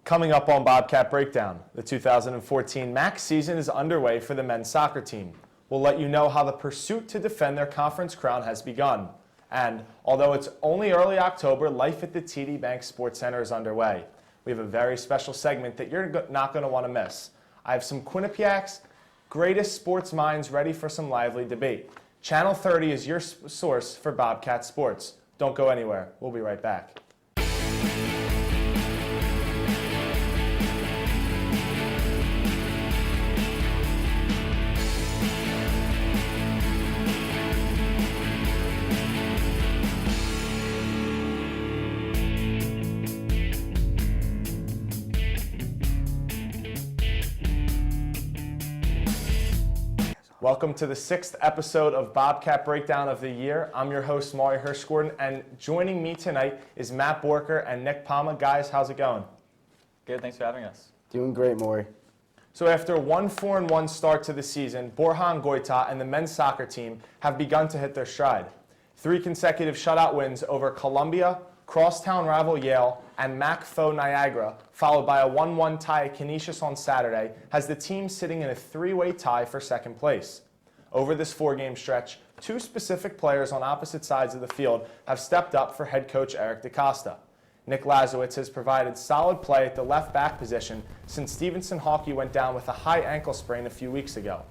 Coming up on Bobcat Breakdown, the 2014 MAAC season is underway for the men's soccer team. We'll let you know how the pursuit to defend their conference crown has begun. And although it's only early October, life at the TD Bank Sports Center is underway. We have a very special segment that you're not going to want to miss. I have some Quinnipiac's greatest sports minds ready for some lively debate. Channel 30 is your source for Bobcat Sports. Don't go anywhere. We'll be right back. Welcome to the 6th episode of Bobcat Breakdown of the year. I'm your host, Morey Hershgordon, and joining me tonight is Matt Borker and Nick Palma. Guys, how's it going? Good, thanks for having us. Doing great, Morey. So after a 1-4-1 start to the season, Borja Goita and the men's soccer team have begun to hit their stride. 3 consecutive shutout wins over Columbia, crosstown rival Yale, and MAAC foe Niagara, followed by a 1-1 tie at Canisius on Saturday, has the team sitting in a 3-way tie for second place. Over this 4-game stretch, 2 specific players on opposite sides of the field have stepped up for head coach Eric DeCosta. Nick Lazowitz has provided solid play at the left back position since Stevenson Hawkey went down with a high ankle sprain a few weeks ago.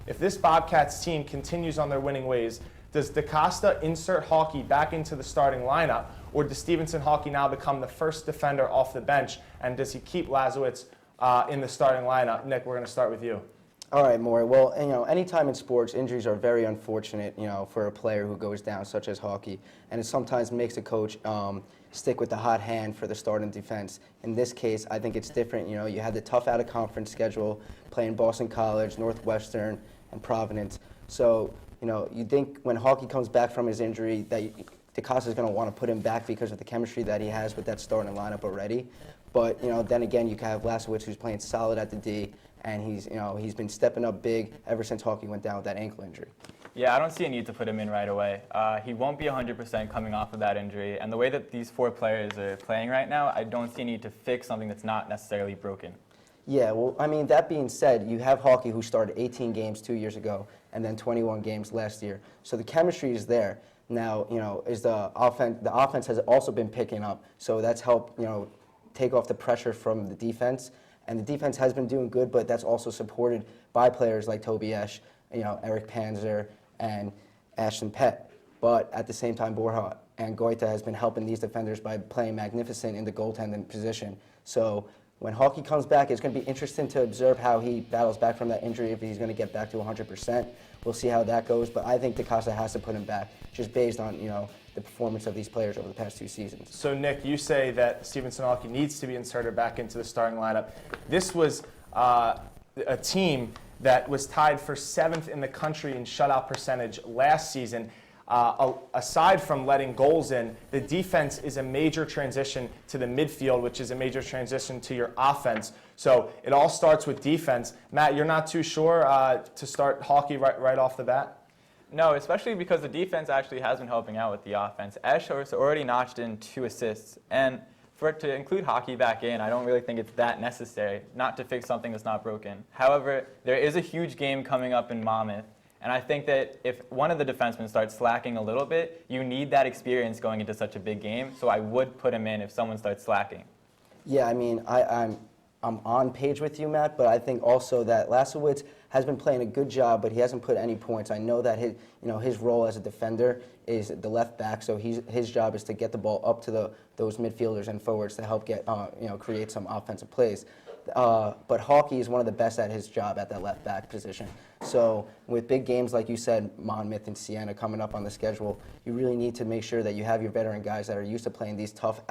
If this Bobcats team continues on their winning ways, does DeCosta insert Hawkey back into the starting lineup, or does Stevenson Hawkey now become the first defender off the bench, and does he keep Lazowitz in the starting lineup? Nick, we're going to start with you. All right, Morey. Well, anytime in sports, injuries are very unfortunate, for a player who goes down, such as Hawkey, and it sometimes makes a coach stick with the hot hand for the starting defense. In this case, I think it's different. You had the tough out-of-conference schedule, playing Boston College, Northwestern, and Providence. So, you think when Hawkey comes back from his injury that DeCosta is going to want to put him back because of the chemistry that he has with that starting lineup already. But, then again, you can have Lazowitz, who's playing solid at the D, and he's been stepping up big ever since Hawkey went down with that ankle injury. Yeah, I don't see a need to put him in right away. He won't be 100% coming off of that injury, and the way that these 4 players are playing right now, I don't see a need to fix something that's not necessarily broken. Yeah, well, that being said, you have Hawkey, who started 18 games 2 years ago and then 21 games last year. So the chemistry is there. Now, is the offense has also been picking up, so that's helped, take off the pressure from the defense. And the defense has been doing good, but that's also supported by players like Toby Esch, Eric Panzer, and Ashton Pett. But at the same time, Borja and Goita has been helping these defenders by playing magnificent in the goaltending position. So when Hawkey comes back, it's going to be interesting to observe how he battles back from that injury, if he's going to get back to 100%. We'll see how that goes, but I think DeCosta has to put him back, just based on, the performance of these players over the past 2 seasons. So, Nick, you say that Stevenson Hawkey needs to be inserted back into the starting lineup. This was a team that was tied for 7th in the country in shutout percentage last season. Aside from letting goals in, the defense is a major transition to the midfield, which is a major transition to your offense. So it all starts with defense. Matt, you're not too sure to start Hawkey right off the bat? No, especially because the defense actually has been helping out with the offense. Esch has already notched in 2 assists, and for it to include Hawkey back in, I don't really think it's that necessary, not to fix something that's not broken. However, there is a huge game coming up in Monmouth, and I think that if one of the defensemen starts slacking a little bit, you need that experience going into such a big game, so I would put him in if someone starts slacking. Yeah, I'm on page with you, Matt, but I think also that Lazowitz has been playing a good job, but he hasn't put any points. I know that his role as a defender is the left back, so his job is to get the ball up to those midfielders and forwards to help get create some offensive plays. But Hawkey is one of the best at his job at that left back position. So with big games like you said, Monmouth and Siena coming up on the schedule, you really need to make sure that you have your veteran guys that are used to playing these tough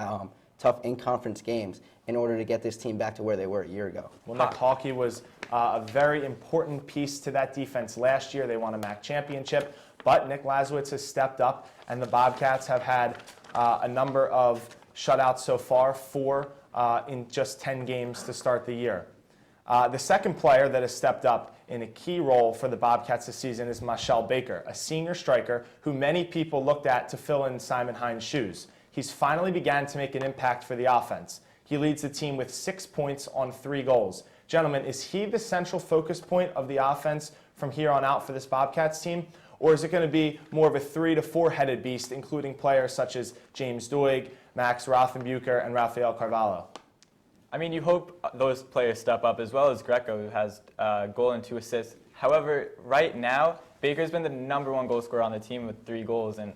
in-conference games in order to get this team back to where they were a year ago. Well, Nick, Hawkey was a very important piece to that defense last year. They won a MAAC championship, but Nick Lazowitz has stepped up, and the Bobcats have had a number of shutouts so far, 4 in just 10 games to start the year. The second player that has stepped up in a key role for the Bobcats this season is Machel Baker, a senior striker who many people looked at to fill in Simon Hines' shoes. He's finally began to make an impact for the offense. He leads the team with 6 points on 3 goals. Gentlemen, is he the central focus point of the offense from here on out for this Bobcats team? Or is it going to be more of a 3 to 4-headed beast, including players such as James Doig, Max Rothenbucher, and Rafael Carvalho? I mean, you hope those players step up, as well as Greco, who has a goal and 2 assists. However, right now, Baker's been the #1 goal scorer on the team with 3 goals, and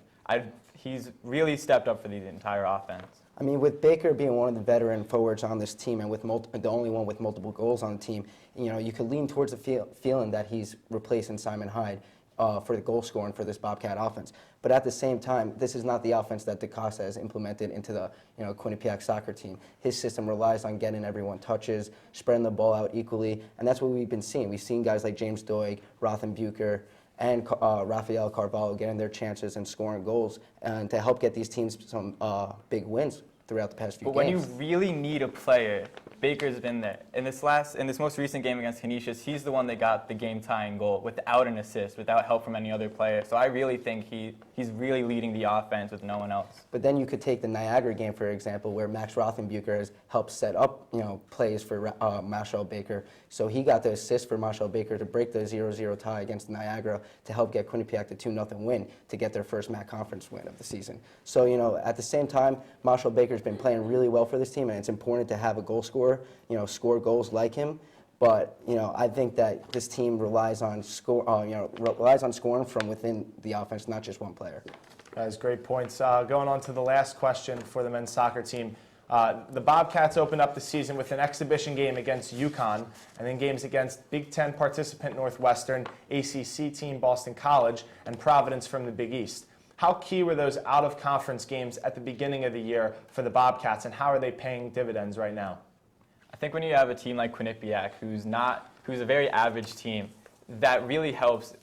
he's really stepped up for the entire offense. I mean, with Baker being one of the veteran forwards on this team and with the only one with multiple goals on the team, you could lean towards the feeling that he's replacing Simon Hyde for the goal scoring for this Bobcat offense. But at the same time, this is not the offense that DeCosta has implemented into the Quinnipiac soccer team. His system relies on getting everyone touches, spreading the ball out equally, and that's what we've been seeing. We've seen guys like James Doig, Rothenbucher, and Rafael Carvalho getting their chances and scoring goals, and to help get these teams some big wins throughout the past few games. But when you really need a player, Baker's been there. In this most recent game against Canisius, he's the one that got the game-tying goal without an assist, without help from any other player. So I really think he's really leading the offense with no one else. But then you could take the Niagara game, for example, where Max Rothenbucher has helped set up plays for Machel Baker. So he got the assist for Machel Baker to break the 0-0 tie against Niagara to help get Quinnipiac the 2-0 win to get their first MAAC conference win of the season. So, at the same time, Machel Baker's been playing really well for this team, and it's important to have a goal scorer, score goals like him. But, I think that this team relies on scoring from within the offense, not just one player. Guys, great points. Going on to the last question for the men's soccer team. The Bobcats opened up the season with an exhibition game against UConn, and then games against Big Ten participant Northwestern, ACC team Boston College, and Providence from the Big East. How key were those out-of-conference games at the beginning of the year for the Bobcats, and how are they paying dividends right now? I think when you have a team like Quinnipiac, who's a very average team, that really helps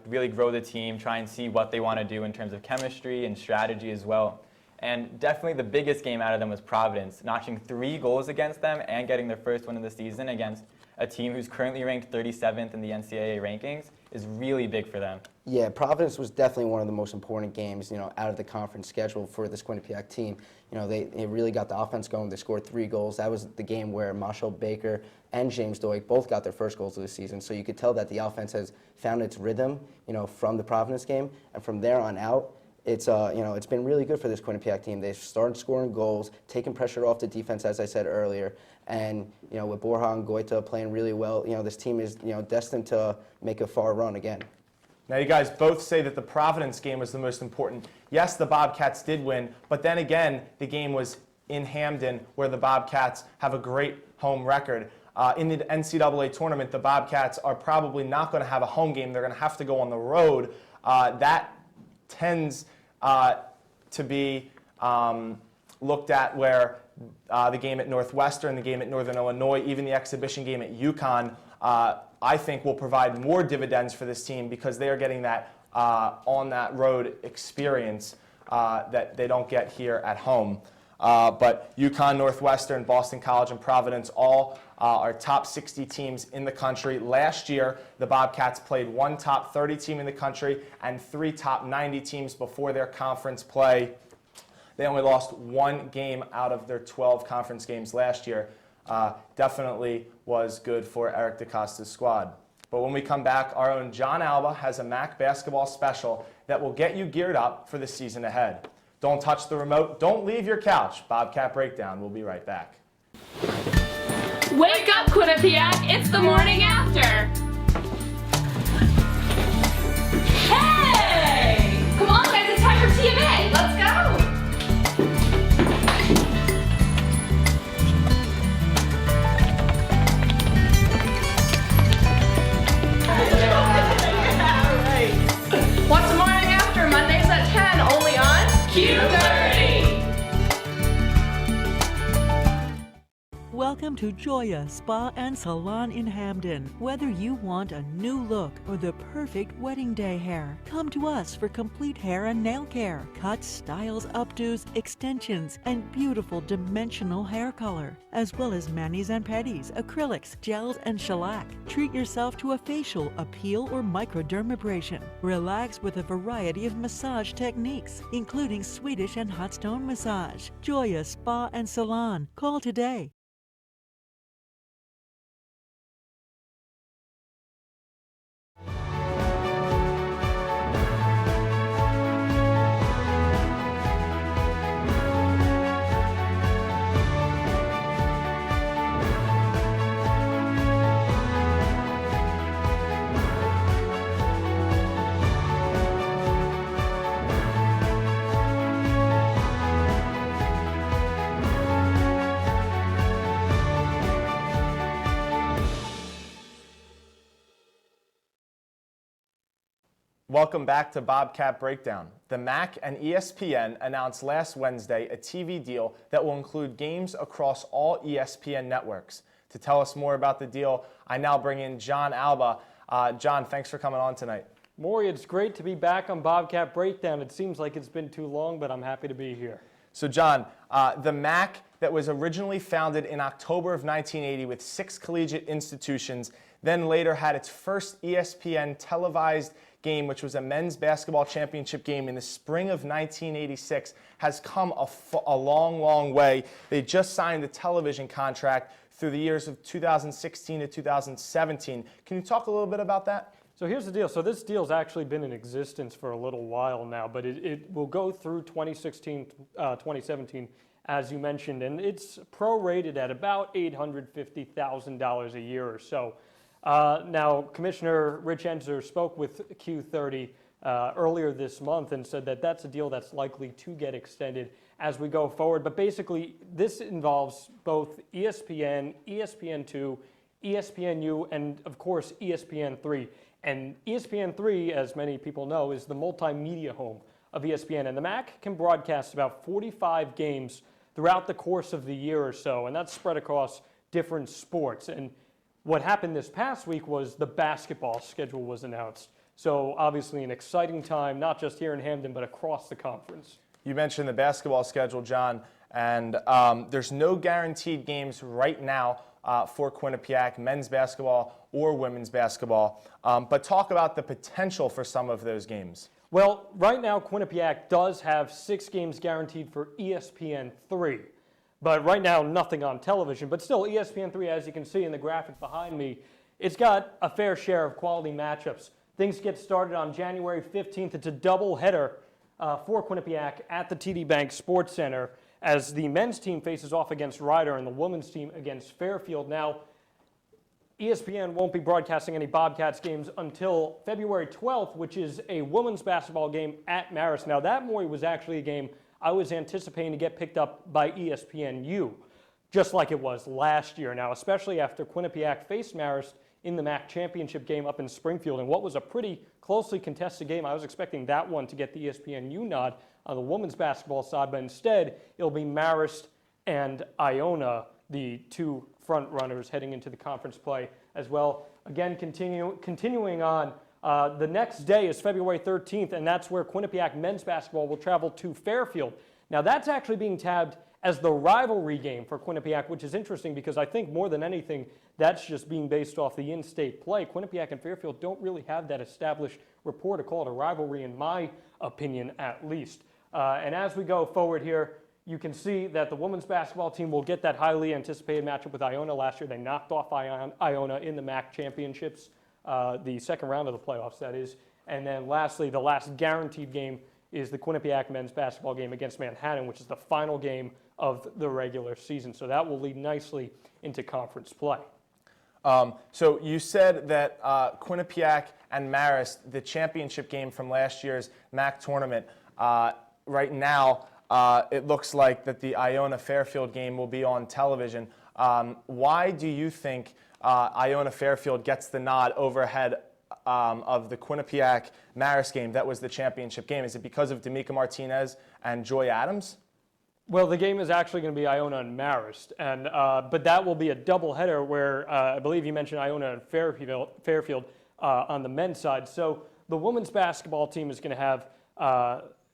really grow the team, try and see what they want to do in terms of chemistry and strategy as well. And definitely the biggest game out of them was Providence, notching 3 goals against them and getting their first win of the season against a team who's currently ranked 37th in the NCAA rankings is really big for them. Yeah, Providence was definitely one of the most important games, out of the conference schedule for this Quinnipiac team. They really got the offense going. They scored 3 goals. That was the game where Machel Baker and James Doig both got their first goals of the season. So you could tell that the offense has found its rhythm, from the Providence game, and from there on out, it's been really good for this Quinnipiac team. They've started scoring goals, taking pressure off the defense, as I said earlier, and with Borja and Goita playing really well, this team is destined to make a far run again. Now, you guys both say that the Providence game was the most important. Yes, the Bobcats did win, but then again, the game was in Hamden, where the Bobcats have a great home record. In the NCAA tournament, the Bobcats are probably not going to have a home game. They're going to have to go on the road. That tends to be looked at where the game at Northwestern, the game at Northern Illinois, even the exhibition game at UConn, I think will provide more dividends for this team because they are getting that on that road experience that they don't get here at home. But UConn, Northwestern, Boston College, and Providence all are top 60 teams in the country. Last year, the Bobcats played 1 top 30 team in the country and 3 top 90 teams before their conference play. They only lost 1 game out of their 12 conference games last year. Definitely was good for Eric DeCosta's squad. But when we come back, our own Jon Alba has a MAAC basketball special that will get you geared up for the season ahead. Don't touch the remote. Don't leave your couch. Bobcat Breakdown. We'll be right back. Wake up, Quinnipiac. It's the morning after. Hey! Come on, guys. It's time for TMA. Let's go. What's the morning after? Mondays at 10, only on Q30. Welcome to Joya Spa and Salon in Hamden. Whether you want a new look or the perfect wedding day hair, come to us for complete hair and nail care, cuts, styles, updos, extensions, and beautiful dimensional hair color, as well as manis and pedis, acrylics, gels, and shellac. Treat yourself to a facial, a peel, or microdermabrasion. Relax with a variety of massage techniques, including Swedish and hot stone massage. Joya Spa and Salon. Call today. Welcome back to Bobcat Breakdown. The MAAC and ESPN announced last Wednesday a TV deal that will include games across all ESPN networks. To tell us more about the deal, I now bring in Jon Alba. Jon, thanks for coming on tonight. Morey, it's great to be back on Bobcat Breakdown. It seems like it's been too long, but I'm happy to be here. So Jon, the MAAC that was originally founded in October of 1980 with 6 collegiate institutions, then later had its first ESPN televised game, which was a men's basketball championship game in the spring of 1986, has come a long, long way. They just signed a television contract through the years of 2016 to 2017. Can you talk a little bit about that? So here's the deal. So this deal's actually been in existence for a little while now, but it will go through 2016, 2017, as you mentioned, and it's prorated at about $850,000 a year or so. Now, Commissioner Rich Enzer spoke with Q30 earlier this month and said that that's a deal that's likely to get extended as we go forward. But basically, this involves both ESPN, ESPN2, ESPNU, and of course, ESPN3. And ESPN3, as many people know, is the multimedia home of ESPN. And the MAAC can broadcast about 45 games throughout the course of the year or so, and that's spread across different sports. And what happened this past week was the basketball schedule was announced. So obviously an exciting time, not just here in Hamden, but across the conference. You mentioned the basketball schedule, Jon, and there's no guaranteed games right now for Quinnipiac, men's basketball or women's basketball. But talk about the potential for some of those games. Well, right now Quinnipiac does have 6 games guaranteed for ESPN3. But right now, nothing on television. But still, ESPN3, as you can see in the graphic behind me, it's got a fair share of quality matchups. Things get started on January 15th. It's a doubleheader for Quinnipiac at the TD Bank Sports Center as the men's team faces off against Ryder and the women's team against Fairfield. Now, ESPN won't be broadcasting any Bobcats games until February 12th, which is a women's basketball game at Marist. Now, that, Morey, was actually a game I was anticipating to get picked up by ESPNU, just like it was last year. Now, especially after Quinnipiac faced Marist in the MAAC championship game up in Springfield, and what was a pretty closely contested game. I was expecting that one to get the ESPNU nod on the women's basketball side, but instead it'll be Marist and Iona, the 2 front runners heading into the conference play as well. Again, continuing on. The next day is February 13th, and that's where Quinnipiac men's basketball will travel to Fairfield. Now, that's actually being tabbed as the rivalry game for Quinnipiac, which is interesting because I think more than anything, that's just being based off the in-state play. Quinnipiac and Fairfield don't really have that established rapport to call it a rivalry, in my opinion, at least. And as we go forward here, you can see that the women's basketball team will get that highly anticipated matchup with Iona. Last year, they knocked off Iona in the MAAC championships. The second round of the playoffs, that is. And then lastly, the last guaranteed game is the Quinnipiac men's basketball game against Manhattan, which is the final game of the regular season. So that will lead nicely into conference play. So you said that Quinnipiac and Marist, the championship game from last year's MAAC tournament, right now it looks like that the Iona-Fairfield game will be on television. Why do you think Iona-Fairfield gets the nod overhead of the Quinnipiac-Marist game that was the championship game? Is it because of D'Amica Martinez and Joy Adams? Well, the game is actually going to be Iona and Marist, and but that will be a doubleheader where I believe you mentioned Iona and Fairfield on the men's side. So the women's basketball team is going to have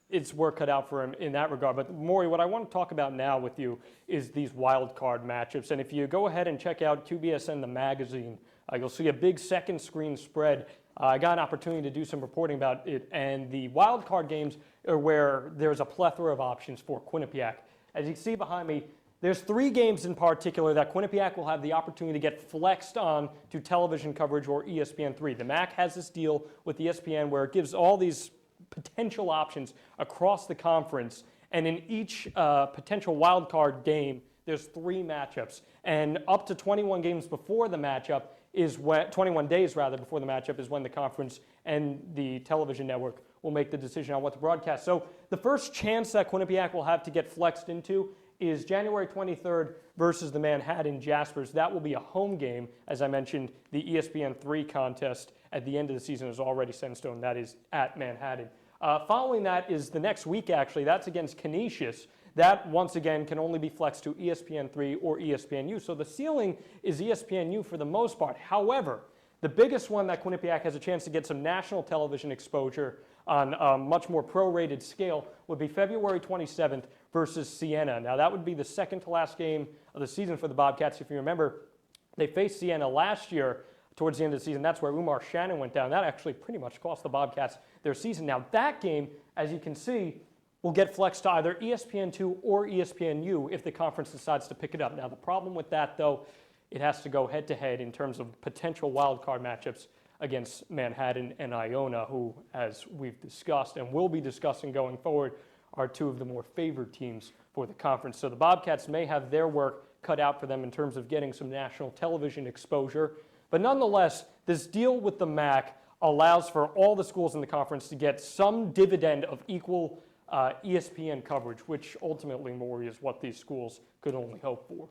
its work cut out for him in that regard. But Morey, what I want to talk about now with you is these wild card matchups. And if you go ahead and check out QBSN, the magazine, you'll see a big second screen spread. I got an opportunity to do some reporting about it, and the wild card games are where there's a plethora of options for Quinnipiac. As you can see behind me, there's 3 games in particular that Quinnipiac will have the opportunity to get flexed on to television coverage or ESPN3. The MAAC has this deal with ESPN where it gives all these potential options across the conference, and in each potential wild card game, there's 3 matchups, and up to 21 games before the matchup is when 21 days rather before the matchup is when the conference and the television network will make the decision on what to broadcast. So the first chance that Quinnipiac will have to get flexed into is January 23rd versus the Manhattan Jaspers. That will be a home game. As I mentioned, the ESPN3 contest at the end of the season is already set in stone. That is at Manhattan. Following that is the next week, actually. That's against Canisius. That, once again, can only be flexed to ESPN3 or ESPNU. So the ceiling is ESPNU for the most part. However, the biggest one that Quinnipiac has a chance to get some national television exposure on a much more prorated scale would be February 27th versus Siena. Now, that would be the second to last game of the season for the Bobcats. If you remember, they faced Siena last year towards the end of the season. That's where Umar Shannon went down. That actually pretty much cost the Bobcats their season. Now, that game, as you can see, will get flexed to either ESPN2 or ESPNU if the conference decides to pick it up. Now, the problem with that, though, it has to go head-to-head in terms of potential wildcard matchups against Manhattan and Iona, who, as we've discussed and will be discussing going forward, are 2 of the more favored teams for the conference. So the Bobcats may have their work cut out for them in terms of getting some national television exposure. But nonetheless, this deal with the MAAC allows for all the schools in the conference to get some dividend of equal ESPN coverage, which ultimately, Morey, is what these schools could only hope for.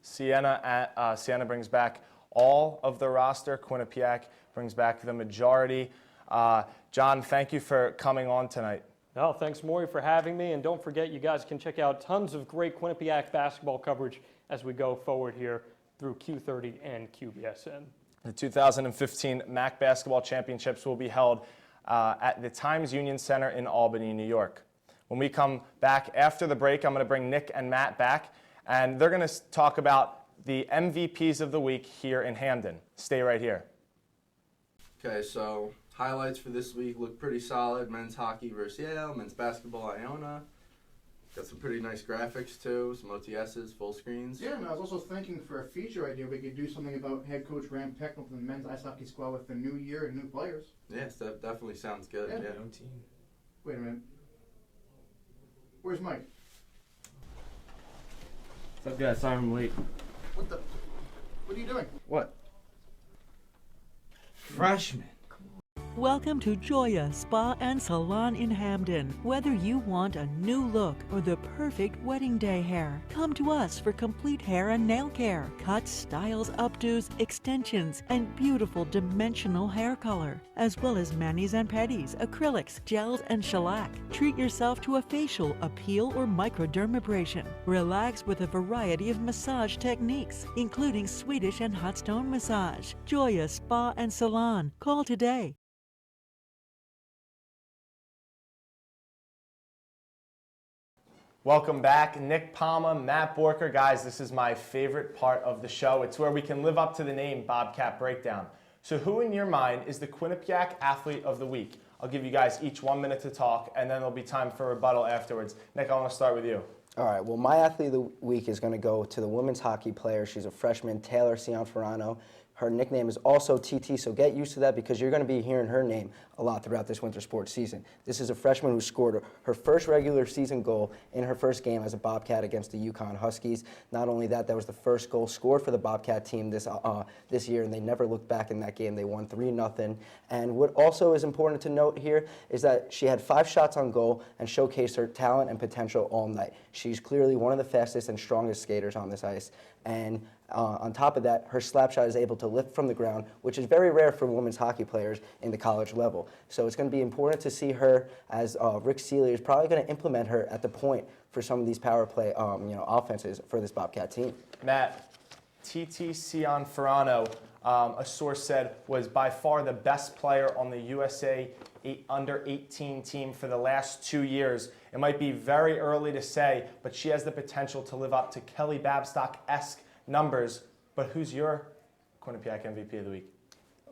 Siena brings back all of the roster. Quinnipiac brings back the majority. Jon, thank you for coming on tonight. No, thanks, Morey, for having me. And don't forget, you guys can check out tons of great Quinnipiac basketball coverage as we go forward here through Q30 and QBSN. The 2015 MAAC Basketball Championships will be held at the Times Union Center in Albany, New York. When we come back after the break, I'm going to bring Nick and Matt back, and they're going to talk about the MVPs of the week here in Hamden. Stay right here. Okay, so highlights for this week look pretty solid. Men's hockey versus Yale, men's basketball Iona. Got some pretty nice graphics too, some OTSs, full screens. Yeah, and I was also thinking for a feature idea, we could do something about head coach Graham Pecknell from the men's ice hockey squad with the new year and new players. Yes, that definitely sounds good. Yeah. Yeah. Wait a minute. Where's Mike? What's up, guys? Sorry I'm late. What are you doing? What? Freshman. Welcome to Joya Spa and Salon in Hamden. Whether you want a new look or the perfect wedding day hair, come to us for complete hair and nail care, cuts, styles, updos, extensions, and beautiful dimensional hair color, as well as manis and pedis, acrylics, gels, and shellac. Treat yourself to a facial, a peel, or microdermabrasion. Relax with a variety of massage techniques, including Swedish and hot stone massage. Joya Spa and Salon. Call today. Welcome back, Nick Palma, Matt Borker. Guys, this is my favorite part of the show. It's where we can live up to the name Bobcat Breakdown. So who in your mind is the Quinnipiac Athlete of the Week? I'll give you guys each 1 minute to talk, and then there'll be time for rebuttal afterwards. Nick, I want to start with you. All right, well, my athlete of the week is going to go to the women's hockey player. She's a freshman, Taylor Cianferrano. Her nickname is also TT, so get used to that because you're going to be hearing her name a lot throughout this winter sports season. This is a freshman who scored her first regular season goal in her first game as a Bobcat against the UConn Huskies. Not only that, that was the first goal scored for the Bobcat team this year, and they never looked back in that game. They won 3-0. And what also is important to note here is that she had 5 shots on goal and showcased her talent and potential all night. She's clearly one of the fastest and strongest skaters on this ice. And On top of that, her slap shot is able to lift from the ground, which is very rare for women's hockey players in the college level. So it's going to be important to see her, as Rick Seeley is probably going to implement her at the point for some of these power play offenses for this Bobcat team. Matt, TT Cianferrano, a source said, was by far the best player on the USA under-18 team for the last 2 years. It might be very early to say, but she has the potential to live up to Kelly Babstock-esque numbers. But who's your Quinnipiac MVP of the week?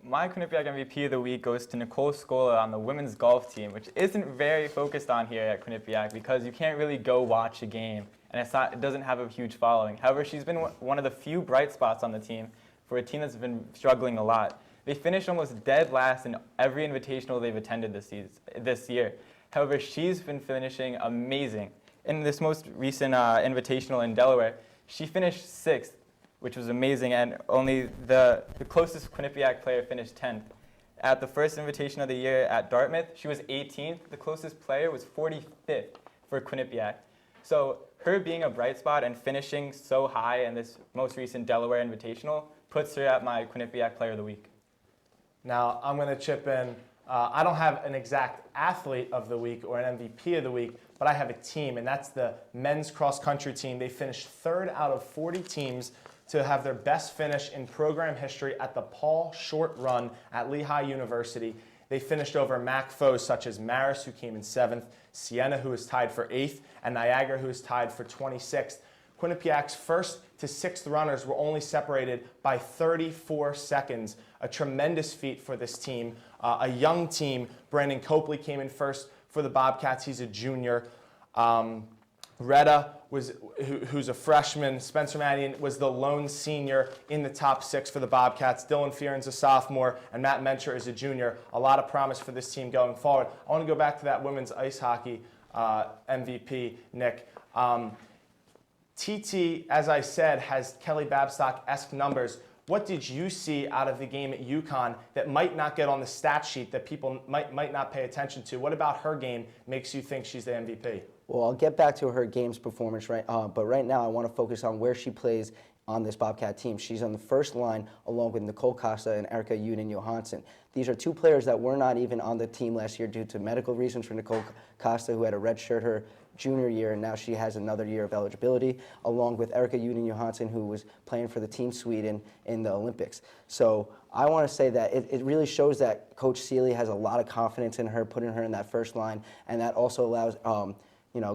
My Quinnipiac MVP of the week goes to Nicole Scola on the women's golf team, which isn't very focused on here at Quinnipiac because you can't really go watch a game, and it doesn't have a huge following. However, she's been one of the few bright spots on the team for a team that's been struggling a lot. They finished almost dead last in every invitational they've attended this year. However, she's been finishing amazing. In this most recent invitational in Delaware, she finished 6th, which was amazing, and only the closest Quinnipiac player finished 10th. At the first invitation of the year at Dartmouth, she was 18th. The closest player was 45th for Quinnipiac. So her being a bright spot and finishing so high in this most recent Delaware Invitational puts her at my Quinnipiac Player of the Week. Now, I'm going to chip in. I don't have an exact athlete of the week or an MVP of the week, but I have a team, and that's the men's cross-country team. They finished 3rd out of 40 teams to have their best finish in program history at the Paul Short Run at Lehigh University. They finished over MAAC foes such as Marist, who came in 7th, Siena, who was tied for 8th, and Niagara, who was tied for 26th. Quinnipiac's 1st to 6th runners were only separated by 34 seconds, a tremendous feat for this team. A young team. Brandon Copley came in 1st for the Bobcats. He's a junior. Retta, who's a freshman. Spencer Mannion was the lone senior in the top 6 for the Bobcats. Dylan Fearon's a sophomore, and Matt Mencher is a junior. A lot of promise for this team going forward. I want to go back to that women's ice hockey MVP, Nick. TT, as I said, has Kelly Babstock-esque numbers. What did you see out of the game at UConn that might not get on the stat sheet that people might not pay attention to? What about her game makes you think she's the MVP? Well, I'll get back to her game's performance, but right now I want to focus on where she plays on this Bobcat team. She's on the first line along with Nicole Costa and Erica Uden-Johansson. These are 2 players that were not even on the team last year due to medical reasons for Nicole Costa, who had a red shirt her junior year, and now she has another year of eligibility, along with Erica Uden-Johansson, who was playing for the Team Sweden in the Olympics. So I want to say that it really shows that Coach Seeley has a lot of confidence in her, putting her in that first line, and that also allows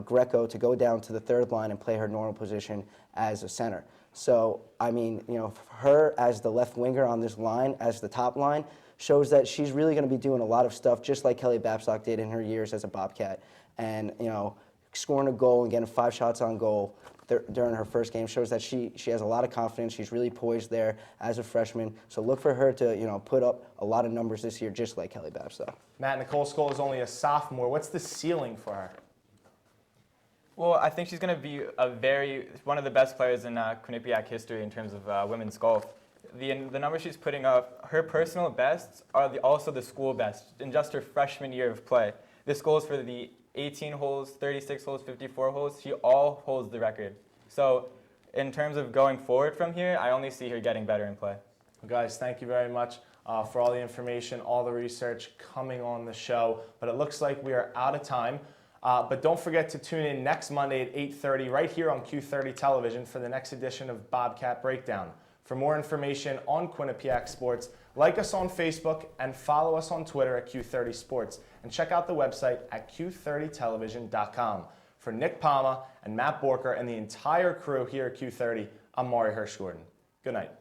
Greco to go down to the 3rd line and play her normal position as a center. So, I mean, her as the left winger on this line, as the top line, shows that she's really going to be doing a lot of stuff just like Kelly Babstock did in her years as a Bobcat. And, scoring a goal and getting 5 shots on goal during her first game shows that she has a lot of confidence. She's really poised there as a freshman. So look for her to, put up a lot of numbers this year just like Kelly Babstock. Matt, Nicole Scola is only a sophomore. What's the ceiling for her? Well, I think she's going to be one of the best players in Quinnipiac history in terms of women's golf. The numbers she's putting up, her personal bests are also the school best in just her freshman year of play. This goal is for the 18 holes, 36 holes, 54 holes. She all holds the record. So in terms of going forward from here, I only see her getting better in play. Well, guys, thank you very much for all the information, all the research coming on the show. But it looks like we are out of time. But don't forget to tune in next Monday at 8:30 right here on Q30 Television for the next edition of Bobcat Breakdown. For more information on Quinnipiac sports, like us on Facebook and follow us on Twitter at Q30 Sports. And check out the website at q30television.com. For Nick Palma and Matt Borker and the entire crew here at Q30, I'm Morey Hershgordon. Good night.